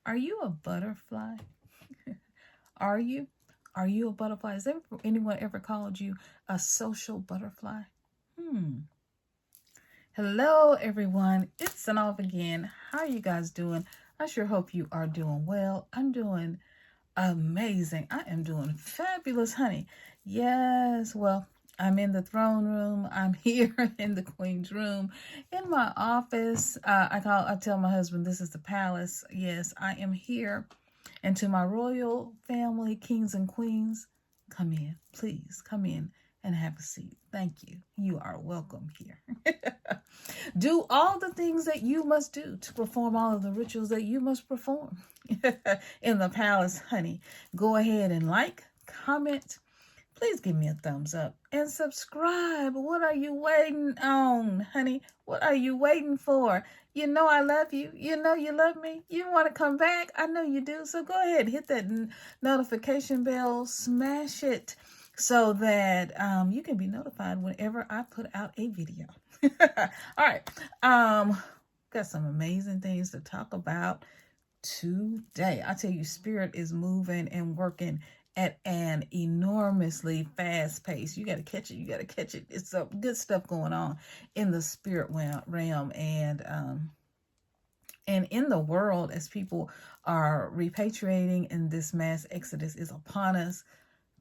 Are you a butterfly? Are you? Are you a butterfly? Has anyone ever called you a social butterfly? Hello, everyone. It's SYNOLVE again. How are you guys doing? I sure hope you are doing well. I'm doing amazing. I am doing fabulous, honey. Yes, well, I'm in the throne room. I'm here in the queen's room, in my office. I tell my husband this is the palace. Yes, I am here. And to my royal family, kings and queens, come in, please come in and have a seat. Thank you. You are welcome here. Do all the things that you must do to perform all of the rituals that you must perform in the palace, honey. Go ahead and like, comment. Please give me a thumbs up and subscribe. What are you waiting on, honey? What are you waiting for? You know I love you. You know you love me. You want to come back? I know you do. So go ahead, hit that notification bell, smash it so that you can be notified whenever I put out a video. All right. Got some amazing things to talk about today. I tell you, spirit is moving and working at an enormously fast pace. You got to catch it. You got to catch it. It's some good stuff going on in the spirit realm and in the world as people are repatriating and this mass exodus is upon us.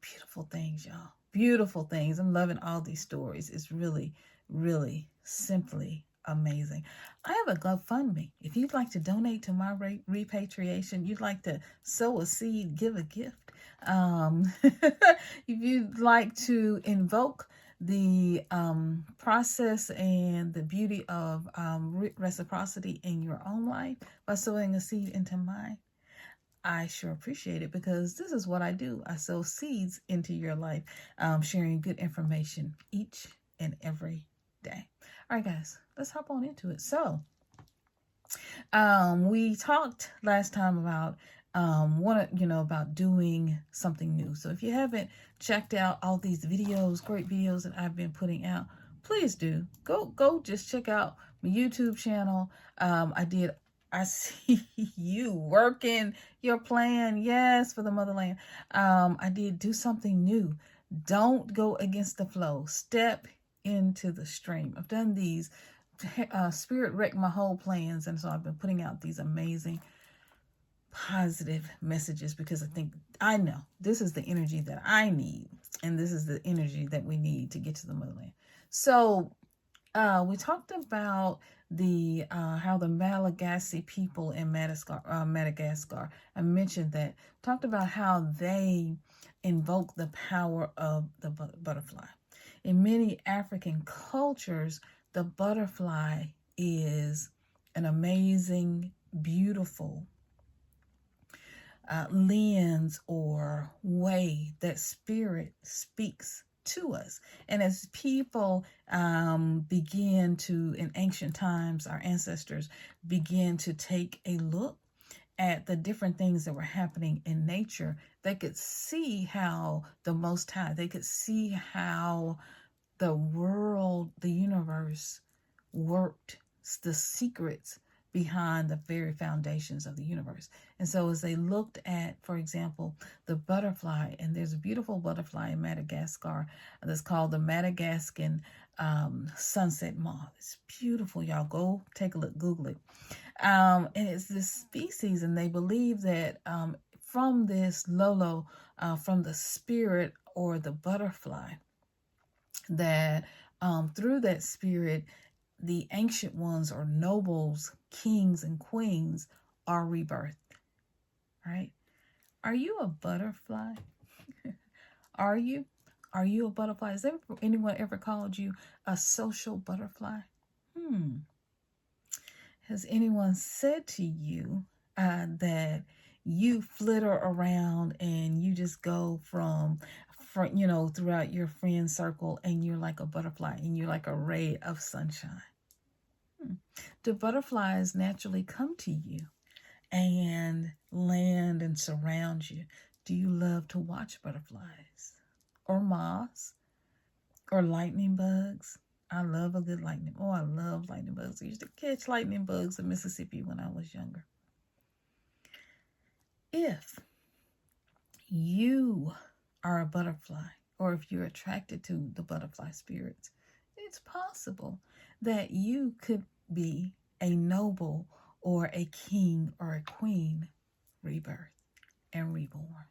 Beautiful things, y'all. Beautiful things. I'm loving all these stories. It's really, really simply amazing. I have a GoFundMe. If you'd like to donate to my repatriation, you'd like to sow a seed, give a gift. If you'd like to invoke the process and the beauty of reciprocity in your own life by sowing a seed into mine, I sure appreciate it, because this is what I do. I sow seeds into your life, sharing good information each and every day. All right, guys, let's hop on into it. So we talked last time about about doing something new. So if you haven't checked out all these videos, great videos that I've been putting out, please do. Go just check out my YouTube channel. I see you working your plan. Yes, for the motherland. I did do something new. Don't go against the flow. Step into the stream. I've done these. Spirit wrecked my whole plans. And so I've been putting out these amazing positive messages because I know this is the energy that I need. And this is the energy that we need to get to the motherland. So we talked about the how the Malagasy people in Madagascar. I mentioned that. Talked about how they invoke the power of the butterfly. In many African cultures, the butterfly is an amazing, beautiful lens or way that spirit speaks to us. And as people begin to, in ancient times, our ancestors began to take a look at the different things that were happening in nature, they could see how the Most High, they could see how the world, the universe worked, the secrets behind the very foundations of the universe. And so as they looked at, for example, the butterfly, and there's a beautiful butterfly in Madagascar that's called the Madagascan sunset moth. It's beautiful, y'all. Go take a look, Google it. And it's this species, and they believe that from this Lolo, from the spirit or the butterfly, that through that spirit, the ancient ones or nobles, kings and queens are rebirthed, right? Are you a butterfly? Are you? Are you a butterfly? Has anyone ever called you a social butterfly? Has anyone said to you that you flitter around and you just go from throughout your friend circle, and you're like a butterfly and you're like a ray of sunshine? Do butterflies naturally come to you and land and surround you? Do you love to watch butterflies or moths or lightning bugs? I love a good lightning. Oh, I love lightning bugs. I used to catch lightning bugs in Mississippi when I was younger. if you are a butterfly, or if you're attracted to the butterfly spirits, it's possible that you could be a noble or a king or a queen rebirth and reborn.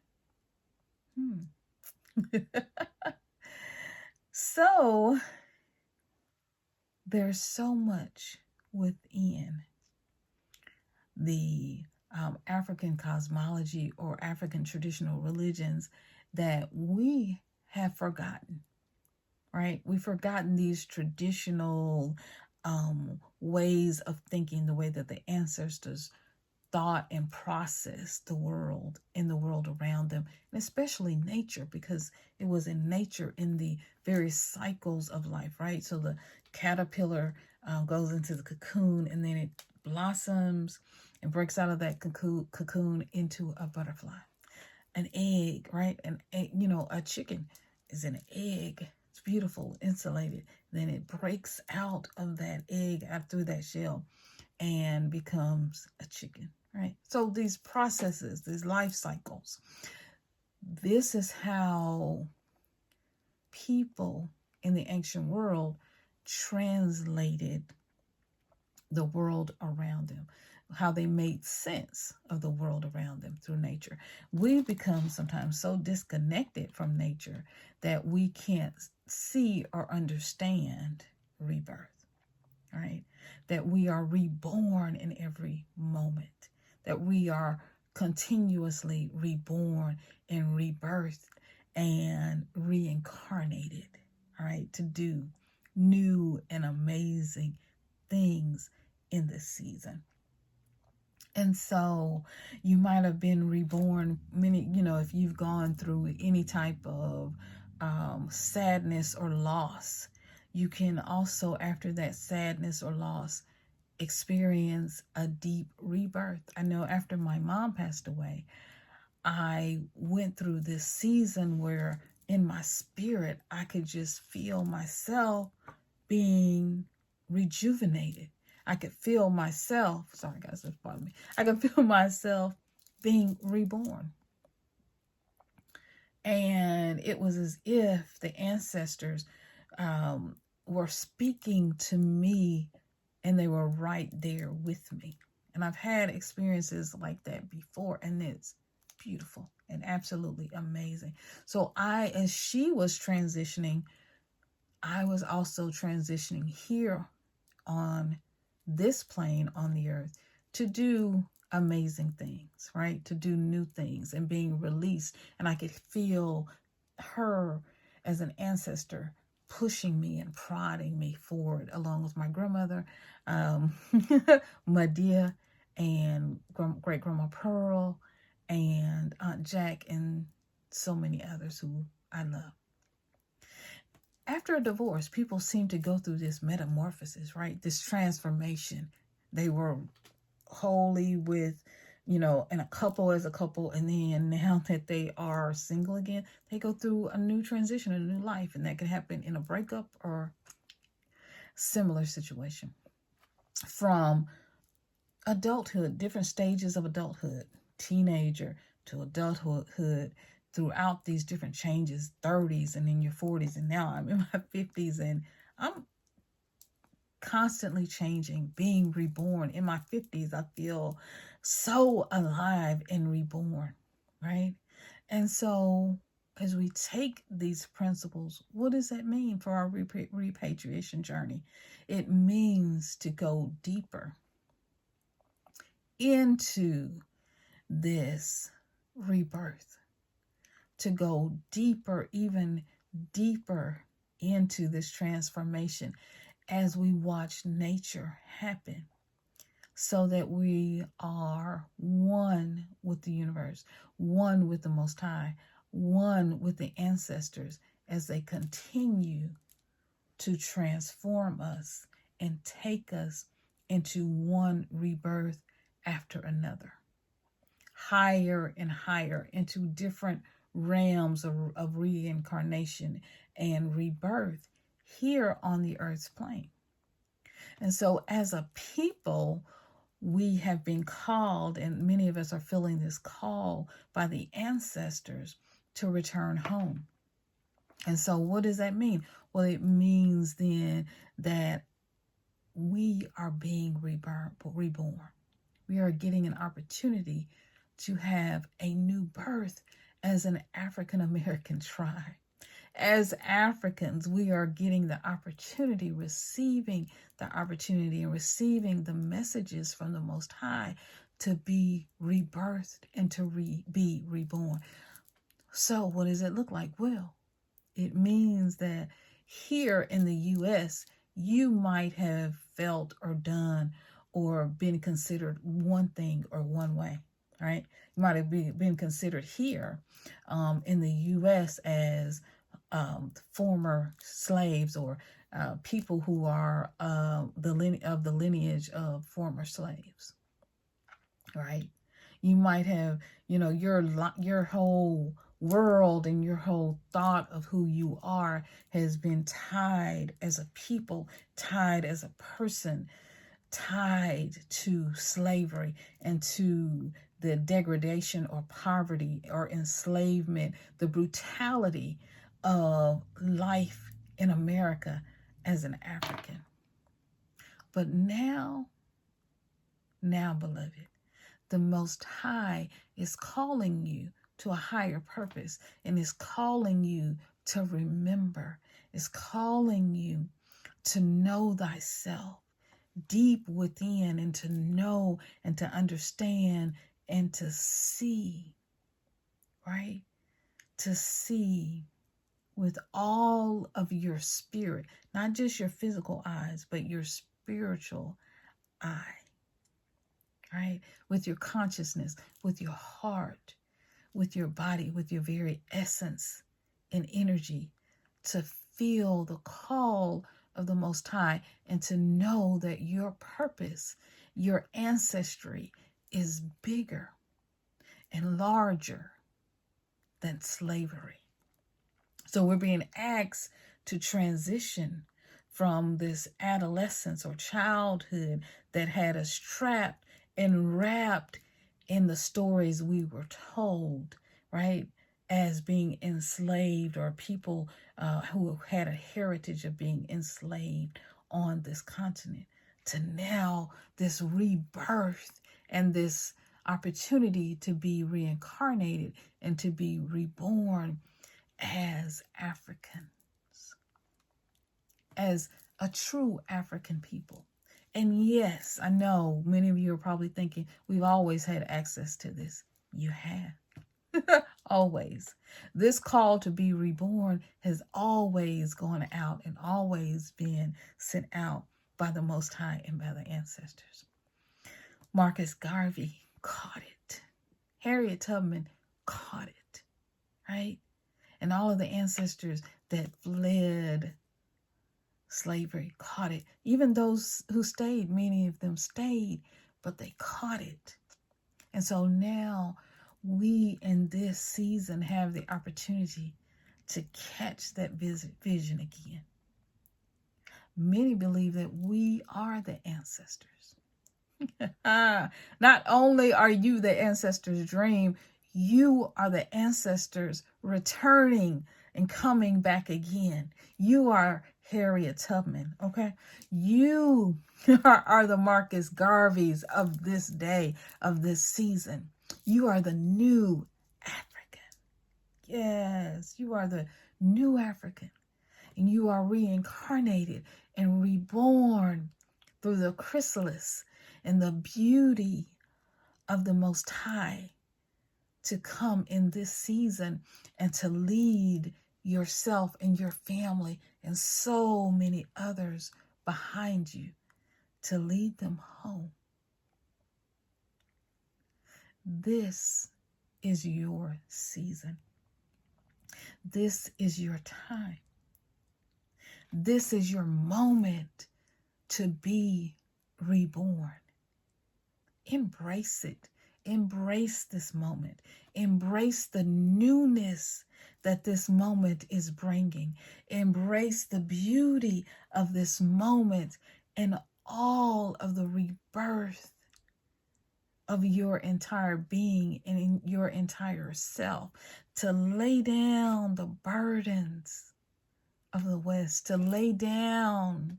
So there's so much within the African cosmology or African traditional religions that we have forgotten, right? We've forgotten these traditional ways of thinking, the way that the ancestors thought and processed the world and the world around them, and especially nature, because it was in nature, in the various cycles of life, right? So the caterpillar goes into the cocoon, and then it blossoms and breaks out of that cocoon into a butterfly. An egg, right? A chicken is in an egg. It's beautiful, insulated. Then it breaks out of that egg, out through that shell, and becomes a chicken, right? So these processes, these life cycles, this is how people in the ancient world translated the world around them, how they made sense of the world around them through nature. We become sometimes so disconnected from nature that we can't see or understand rebirth, right? That we are reborn in every moment, that we are continuously reborn and rebirthed and reincarnated, right? To do new and amazing things in this season. And so you might have been reborn if you've gone through any type of sadness or loss, you can also, after that sadness or loss, experience a deep rebirth. I know after my mom passed away, I went through this season where in my spirit, I could just feel myself being rejuvenated. I could feel myself, sorry guys, that's part of me. I could feel myself being reborn. And it was as if the ancestors were speaking to me, and they were right there with me. And I've had experiences like that before, and it's beautiful and absolutely amazing. So as she was transitioning, I was also transitioning here on this plane on the earth to do amazing things, right? To do new things and being released. And I could feel her as an ancestor pushing me and prodding me forward, along with my grandmother, Madia, and great grandma Pearl, and Aunt Jack, and so many others who I love. After a divorce, people seem to go through this metamorphosis, right? This transformation. They were wholly with, and a couple as a couple. And then now that they are single again, they go through a new transition, a new life. And that can happen in a breakup or similar situation. From adulthood, different stages of adulthood, teenager to adulthood, throughout these different changes, 30s and in your 40s, and now I'm in my 50s, and I'm constantly changing, being reborn. In my 50s, I feel so alive and reborn, right? And so as we take these principles, what does that mean for our repatriation journey? It means to go deeper into this rebirth, to go deeper, even deeper into this transformation as we watch nature happen, so that we are one with the universe, one with the Most High, one with the ancestors, as they continue to transform us and take us into one rebirth after another, higher and higher into different realms of reincarnation and rebirth here on the earth's plane. And so as a people, we have been called, and many of us are feeling this call by the ancestors to return home. And so what does that mean? Well, it means then that we are being reborn. We are getting an opportunity to have a new birth as an African American tribe. As Africans, we are getting the opportunity, receiving the opportunity and receiving the messages from the Most High to be rebirthed and to be reborn. So what does it look like? Well, it means that here in the U.S., you might have felt or done or been considered one thing or one way, right? You might have been considered here in the U.S. as former slaves or people who are the lineage of former slaves, right? You might have, your whole world and your whole thought of who you are has been tied as a people, tied as a person, tied to slavery and to the degradation or poverty or enslavement, the brutality of life in America as an African. But now, beloved, the Most High is calling you to a higher purpose and is calling you to remember, is calling you to know thyself deep within and to know and to understand and to see, right? To see with all of your spirit, not just your physical eyes, but your spiritual eye, right? With your consciousness, with your heart, with your body, with your very essence and energy, to feel the call of the Most High and to know that your purpose, your ancestry is bigger and larger than slavery. So we're being asked to transition from this adolescence or childhood that had us trapped and wrapped in the stories we were told, right? As being enslaved or people who had a heritage of being enslaved on this continent, to now this rebirth and this opportunity to be reincarnated and to be reborn as Africans, as a true African people. And yes, I know many of you are probably thinking, we've always had access to this. You have. Always. This call to be reborn has always gone out and always been sent out by the Most High and by the ancestors. Marcus Garvey caught it. Harriet Tubman caught it, right? And all of the ancestors that fled slavery caught it. Even those who stayed, many of them stayed, but they caught it. And so now we in this season have the opportunity to catch that vision again. Many believe that we are the ancestors. Not only are you the ancestors' dream, you are the ancestors returning and coming back again. You are Harriet Tubman, okay? You are the Marcus Garveys of this day, of this season. You are the new African. Yes, you are the new African. And you are reincarnated and reborn through the chrysalis and the beauty of the Most High to come in this season and to lead yourself and your family and so many others behind you, to lead them home. This is your season. This is your time. This is your moment to be reborn. Embrace it. Embrace this moment. Embrace the newness that this moment is bringing. Embrace the beauty of this moment and all of the rebirth of your entire being and in your entire self, to lay down the burdens of the West, to lay down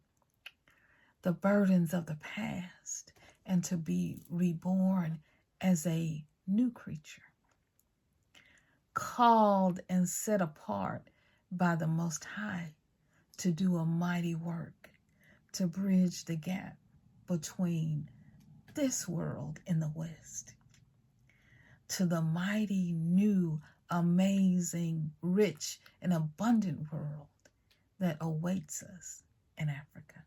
the burdens of the past, and to be reborn as a new creature, called and set apart by the Most High to do a mighty work, to bridge the gap between this world and the West, to the mighty, new, amazing, rich, and abundant world that awaits us in Africa.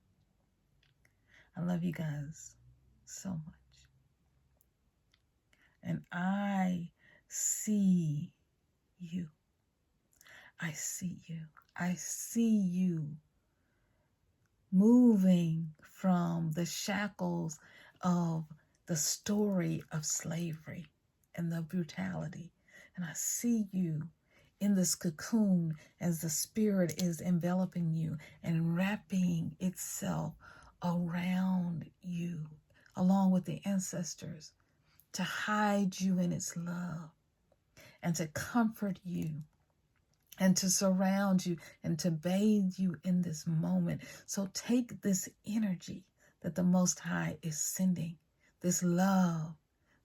I love you guys so much. And I see you. I see you. I see you moving from the shackles of the story of slavery and the brutality. And I see you in this cocoon as the Spirit is enveloping you and wrapping itself around you, along with the ancestors, to hide you in its love and to comfort you and to surround you and to bathe you in this moment. So take this energy that the Most High is sending, this love,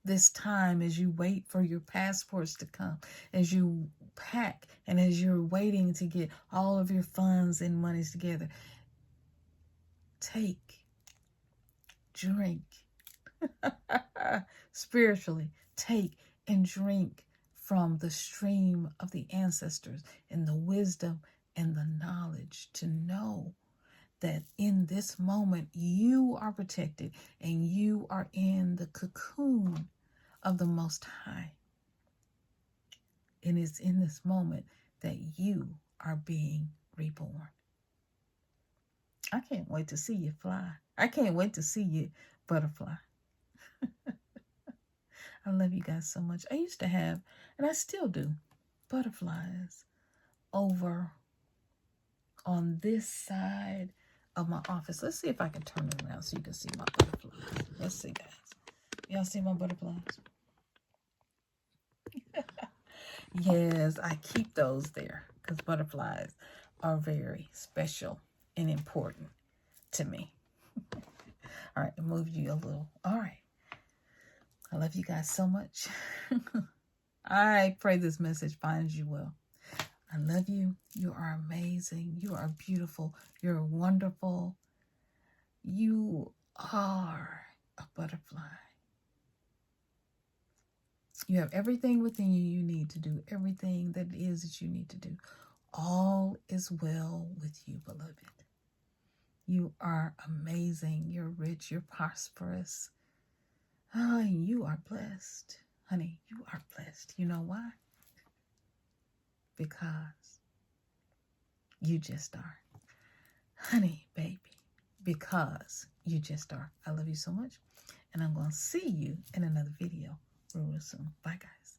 this time as you wait for your passports to come, as you pack and as you're waiting to get all of your funds and monies together. Take, drink, spiritually, take and drink from the stream of the ancestors and the wisdom and the knowledge to know that in this moment you are protected and you are in the cocoon of the Most High. And it's in this moment that you are being reborn. I can't wait to see you fly. I can't wait to see you butterfly. I love you guys so much. I used to have, and I still do, butterflies over on this side of my office. Let's see if I can turn it around so you can see my butterflies. Let's see, guys. Y'all see my butterflies? Yes, I keep those there because butterflies are very special and important to me. All right, I moved you a little. All right. I love you guys so much. I pray this message finds you well. I love you. You are amazing. You are beautiful. You're wonderful. You are a butterfly. You have everything within you you need to do everything that it is that you need to do. All is well with you, beloved. You are amazing. You're rich. You're prosperous. Oh, you are blessed. Honey, you are blessed. You know why? Because you just are. Honey, baby, because you just are. I love you so much. And I'm going to see you in another video real soon. Bye, guys.